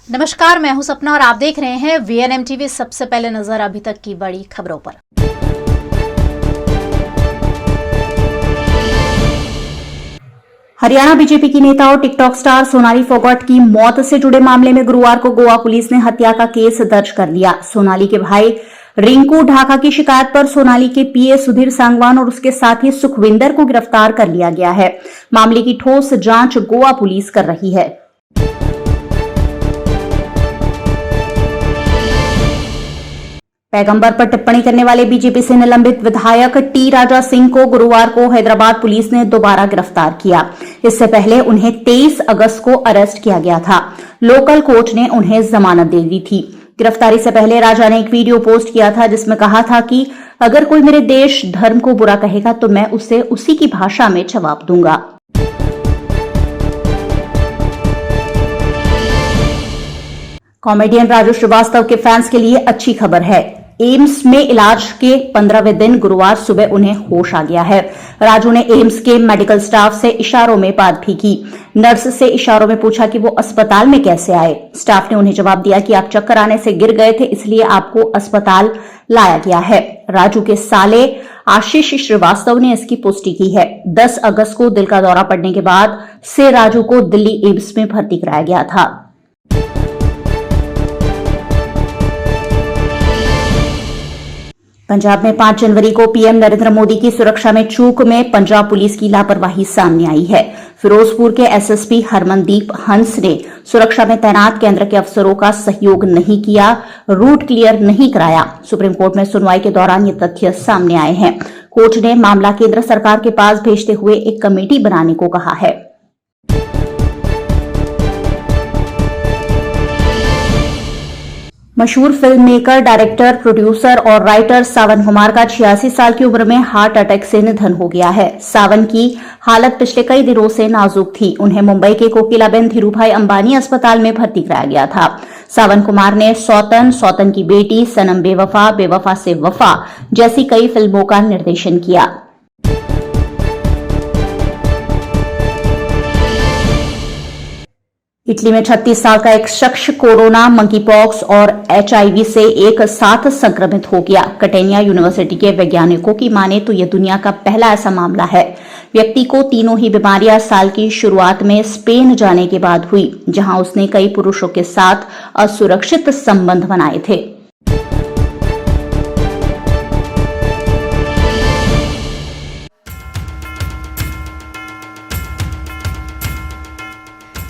नमस्कार, मैं हूं सपना और आप देख रहे हैं वीएनएम टीवी। सबसे पहले नजर अभी तक की बड़ी खबरों पर। हरियाणा बीजेपी की नेता और टिकटॉक स्टार सोनाली फोगाट की मौत से जुड़े मामले में गुरुवार को गोवा पुलिस ने हत्या का केस दर्ज कर लिया। सोनाली के भाई रिंकू ढाका की शिकायत पर सोनाली के पीए सुधीर सांगवान और उसके साथी सुखविंदर को गिरफ्तार कर लिया गया है। मामले की ठोस जांच गोवा पुलिस कर रही है। पैगंबर पर टिप्पणी करने वाले बीजेपी से निलंबित विधायक टी राजा सिंह को गुरुवार को हैदराबाद पुलिस ने दोबारा गिरफ्तार किया। इससे पहले उन्हें 23 अगस्त को अरेस्ट किया गया था। लोकल कोर्ट ने उन्हें जमानत दे दी थी। गिरफ्तारी से पहले राजा ने एक वीडियो पोस्ट किया था जिसमें कहा था कि अगर कोई मेरे देश धर्म को बुरा कहेगा तो मैं उसे उसी की भाषा में जवाब दूंगा। कॉमेडियन राजू श्रीवास्तव के फैंस के लिए अच्छी खबर है। एम्स में इलाज के 15वें दिन गुरुवार सुबह उन्हें होश आ गया है। राजू ने एम्स के मेडिकल स्टाफ से इशारों में बात भी की। नर्स से इशारों में पूछा कि वो अस्पताल में कैसे आए। स्टाफ ने उन्हें जवाब दिया कि आप चक्कर आने से गिर गए थे, इसलिए आपको अस्पताल लाया गया है। राजू के साले आशीष श्रीवास्तव ने इसकी पुष्टि की है। 10 अगस्त को दिल का दौरा पड़ने के बाद से राजू को दिल्ली एम्स में भर्ती कराया गया था। पंजाब में 5 जनवरी को पीएम नरेंद्र मोदी की सुरक्षा में चूक में पंजाब पुलिस की लापरवाही सामने आई है। फिरोजपुर के एसएसपी हरमनदीप हंस ने सुरक्षा में तैनात केंद्र के अफसरों का सहयोग नहीं किया, रूट क्लियर नहीं कराया। सुप्रीम कोर्ट में सुनवाई के दौरान ये तथ्य सामने आए हैं। कोर्ट ने मामला केंद्र सरकार के पास भेजते हुए एक कमेटी बनाने को कहा है। मशहूर फिल्म मेकर, डायरेक्टर, प्रोड्यूसर और राइटर सावन कुमार का 86 साल की उम्र में हार्ट अटैक से निधन हो गया है। सावन की हालत पिछले कई दिनों से नाजुक थी। उन्हें मुंबई के कोकिलाबेन धीरूभाई अंबानी अस्पताल में भर्ती कराया गया था। सावन कुमार ने सौतन, सौतन की बेटी, सनम बेवफा, बेवफा से वफा जैसी कई फिल्मों का निर्देशन किया। इटली में 36 साल का एक शख्स कोरोना, मंकीपॉक्स और एचआईवी से एक साथ संक्रमित हो गया। कटेनिया यूनिवर्सिटी के वैज्ञानिकों की माने तो यह दुनिया का पहला ऐसा मामला है। व्यक्ति को तीनों ही बीमारियां साल की शुरुआत में स्पेन जाने के बाद हुई, जहां उसने कई पुरुषों के साथ असुरक्षित संबंध बनाए थे।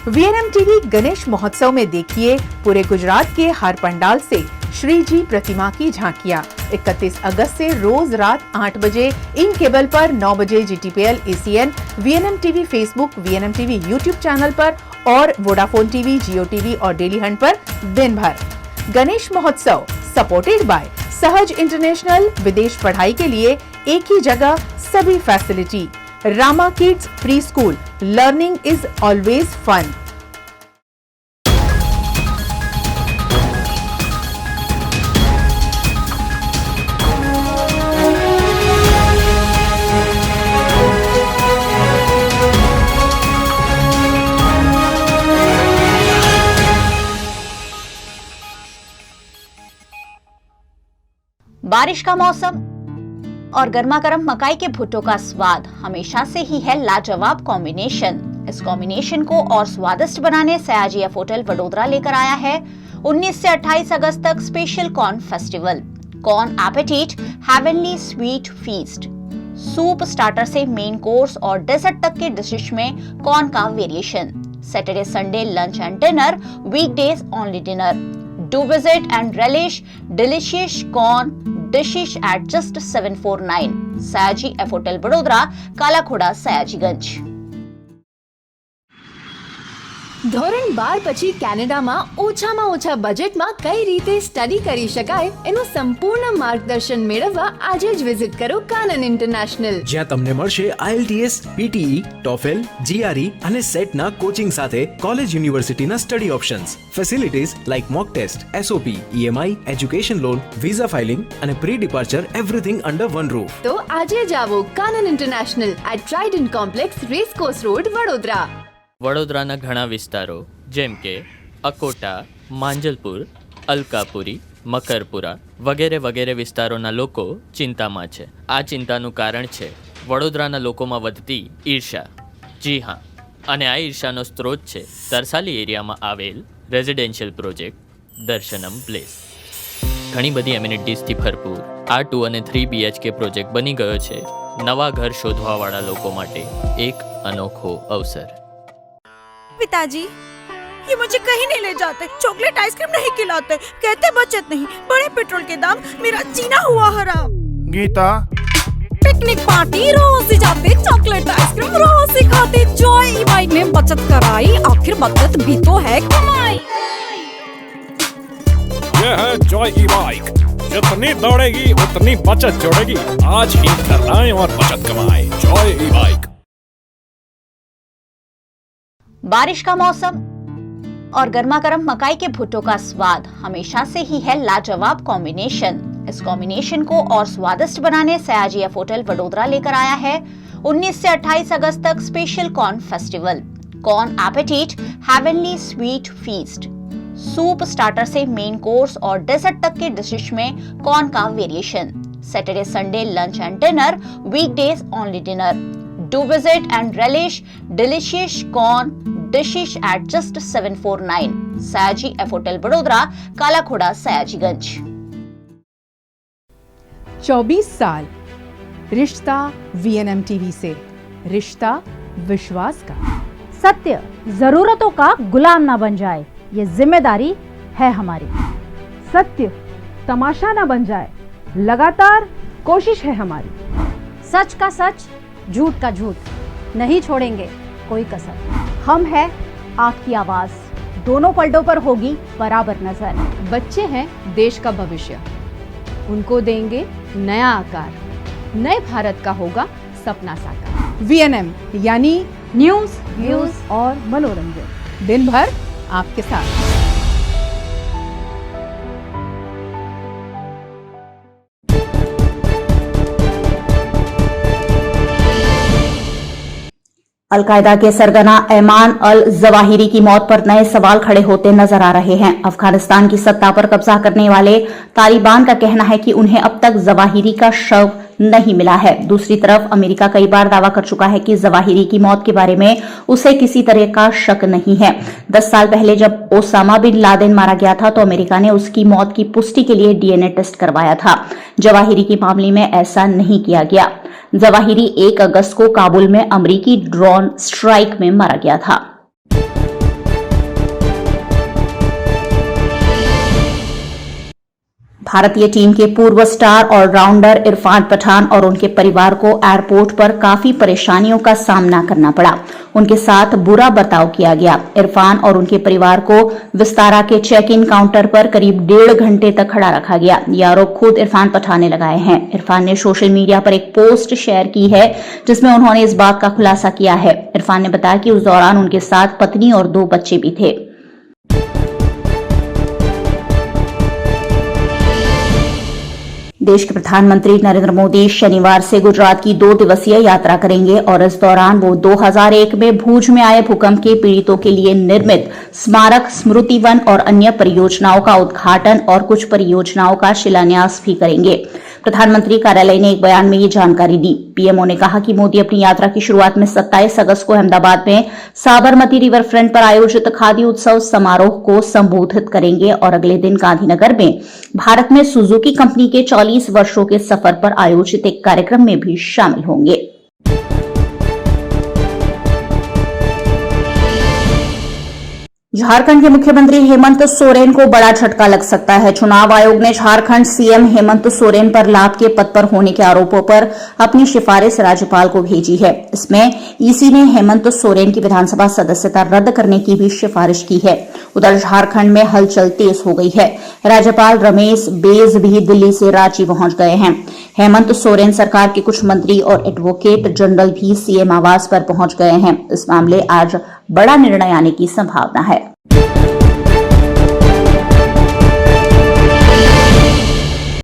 वीएनएम टीवी गणेश महोत्सव में देखिए पूरे गुजरात के हर पंडाल से श्री जी प्रतिमा की झांकियां। 31 अगस्त से रोज रात 8 बजे इन केबल पर, 9 बजे GTPL, ACN, VNM TV Facebook, VNM TV YouTube channel पर और वोडाफोन टीवी, जियो टीवी और डेली हंट पर दिन भर। गणेश महोत्सव सपोर्टेड बाय सहज इंटरनेशनल। विदेश पढ़ाई के लिए एक ही जगह सभी facility. Rama kids pre school, learning is always fun. बारिश का मौसम और गर्मा गर्म मकाई के भुट्टो का स्वाद हमेशा से ही है लाजवाब कॉम्बिनेशन। इस कॉम्बिनेशन को और स्वादिष्ट बनाने सयाजी एफ होटल वडोदरा लेकर आया है 19 से 28 अगस्त तक special corn festival. Corn appétit, heavenly sweet feast. Soup, starter से मेन कोर्स और डेजर्ट तक के डिशेस में कॉर्न का variation. Saturday Sunday lunch and dinner, weekdays only dinner. Do visit and relish delicious corn dishes at just 749 Sayaji Effotel Vadodara, Kalaghoda, Sayajiganj. ધોરણ 12 પછી કેનેડામાં ઓછામાં ઓછા બજેટમાં કઈ રીતે સ્ટડી કરી શકાય એનું સંપૂર્ણ માર્ગદર્શન મેળવવા આજે જ વિઝિટ કરો કાનન ઇન્ટરનેશનલ, જ્યાં તમને મળશે IELTS, PTE, TOEFL, GRE અને સેટના કોચિંગ સાથે કોલેજ યુનિવર્સિટીના study options, facilities like mock test, SOP, EMI, education loan, visa filing અને pre departure everything under one roof. તો આજે જ આવો Kanan International at Trident Complex, Racecourse Road, Vadodara. વડોદરાના ઘણા વિસ્તારો જેમ કે અકોટા, માંજલપુર, અલકાપુરી, મકરપુરા વગેરે વગેરે વિસ્તારોના લોકો ચિંતામાં છે. આ ચિંતાનું કારણ છે વડોદરાના લોકોમાં વધતી ઈર્ષા. જી હા, અને આ ઈર્ષાનો સ્ત્રોત છે તરસાલી એરિયામાં આવેલ રેઝિડેન્શિયલ પ્રોજેક્ટ દર્શનમ પ્લેસ. ઘણી બધી એમિનિટીઝથી ભરપૂર આ 2 અને 3 BHK પ્રોજેક્ટ બની ગયો છે નવા ઘર શોધવાવાળા લોકો માટે એક અનોખો અવસર. पिताजी, ये मुझे कहीं नहीं ले जाते, चॉकलेट आइसक्रीम नहीं खिलाते, कहते बचत नहीं, बढ़े पेट्रोल के दाम, मेरा जीना हुआ हराम. गीता, पिकनिक पार्टी रोज ही जाते, चॉकलेट आइसक्रीम रोज ही खाते, जॉय ई बाइक में बचत कराई, आखिर बचत भी तो है कमाई. ये है जॉय ई बाइक, जितनी दौड़ेगी उतनी बचत जोड़ेगी. आज ही घर लाएं और बचत कमाएं. जॉय ई बाइक. बारिश का मौसम और गर्मा गर्म मकाई के भुट्टो का स्वाद हमेशा से ही है लाजवाब कॉम्बिनेशन. इस कॉम्बिनेशन को और स्वादिष्ट बनाने सयाजी एफ होटल वडोदरा लेकर आया है 19 से 28 अगस्त तक special corn festival. Corn appétit, heavenly sweet feast. Soup, starter से मेन कोर्स और डेजर्ट तक के डिशेस में कॉर्न का variation. Saturday Sunday lunch and dinner, weekdays only dinner. Do visit and relish delicious corn dishes at just 749 Sayaji Effotel Vadodara, काला खोड़ा, सयाजीगंज. 24 साल रिश्ता VNM TV से, रिश्ता विश्वास का. सत्य जरूरतों का गुलाम ना बन जाए, ये जिम्मेदारी है हमारी. सत्य तमाशा ना बन जाए, लगातार कोशिश है हमारी. सच का सच, झूठ का झूठ, नहीं छोड़ेंगे कोई कसर. हम है आपकी आवाज, दोनों पलटों पर होगी बराबर नजर. बच्चे हैं देश का भविष्य, उनको देंगे नया आकार, नए भारत का होगा सपना साकार. VNM यानी न्यूज, व्यूज और मनोरंजन, दिन भर आपके साथ. अलकायदा के सरगना ऐमान अल जवाहिरी की मौत पर नए सवाल खड़े होते नजर आ रहे हैं. अफगानिस्तान की सत्ता पर कब्जा करने वाले तालिबान का कहना है कि उन्हें अब तक जवाहिरी का शव नहीं मिला है. दूसरी तरफ अमेरिका कई बार दावा कर चुका है कि जवाहिरी की मौत के बारे में उसे किसी तरह का शक नहीं है. 10 साल पहले जब ओसामा बिन लादेन मारा गया था तो अमेरिका ने उसकी मौत की पुष्टि के लिए DNA टेस्ट करवाया था. जवाहिरी के मामले में ऐसा नहीं किया गया. जवाहिरी 1 अगस्त को काबुल में अमेरिकी ड्रोन स्ट्राइक में मारा गया था. भारतीय टीम के पूर्व स्टार ऑलराउंडर इरफान पठान और उनके परिवार को एयरपोर्ट पर काफी परेशानियों का सामना करना पड़ा. उनके साथ बुरा बर्ताव किया गया. इरफान और उनके परिवार को विस्तारा के चेक इन काउंटर पर करीब 1.5 घंटे तक खड़ा रखा गया. ये आरोप खुद इरफान पठान ने लगाए हैं. इरफान ने सोशल मीडिया पर एक पोस्ट शेयर की है जिसमें उन्होंने इस बात का खुलासा किया है. इरफान ने बताया कि उस दौरान उनके साथ पत्नी और 2 बच्चे भी थे. देश के प्रधानमंत्री नरेंद्र मोदी शनिवार से गुजरात की 2 दिवसीय यात्रा करेंगे और इस दौरान वो 2001 में भूज में आए भूकंप के पीड़ितों के लिए निर्मित स्मारक, स्मृति वन और अन्य परियोजनाओं का उद्घाटन और कुछ परियोजनाओं का शिलान्यास भी करेंगे. प्रधानमंत्री कार्यालय ने एक बयान में ये जानकारी दी. पीएमओ ने कहा कि मोदी अपनी यात्रा की शुरुआत में 27 अगस्त को अहमदाबाद में साबरमती रिवर फ्रंट पर आयोजित खादी उत्सव समारोह को संबोधित करेंगे और अगले दिन गांधीनगर में भारत में सुजुकी कंपनी के 40 वर्षों के सफर पर आयोजित एक कार्यक्रम में भी शामिल होंगे. झारखंड के मुख्यमंत्री हेमंत सोरेन को बड़ा झटका लग सकता है. चुनाव आयोग ने झारखंड सीएम हेमंत सोरेन पर लाभ के पद पर होने के आरोपों पर अपनी सिफारिश राज्यपाल को भेजी है. इसमें ईसी ने हेमंत सोरेन की विधानसभा सदस्यता रद्द करने की भी सिफारिश की है. उधर झारखंड में हलचल तेज हो गई है. राज्यपाल रमेश बैस भी दिल्ली से रांची पहुंच गए हैं. हेमंत सोरेन सरकार के कुछ मंत्री और एडवोकेट जनरल भी सीएम आवास पर पहुंच गए हैं. इस मामले आज बड़ा निर्णय आने की संभावना है.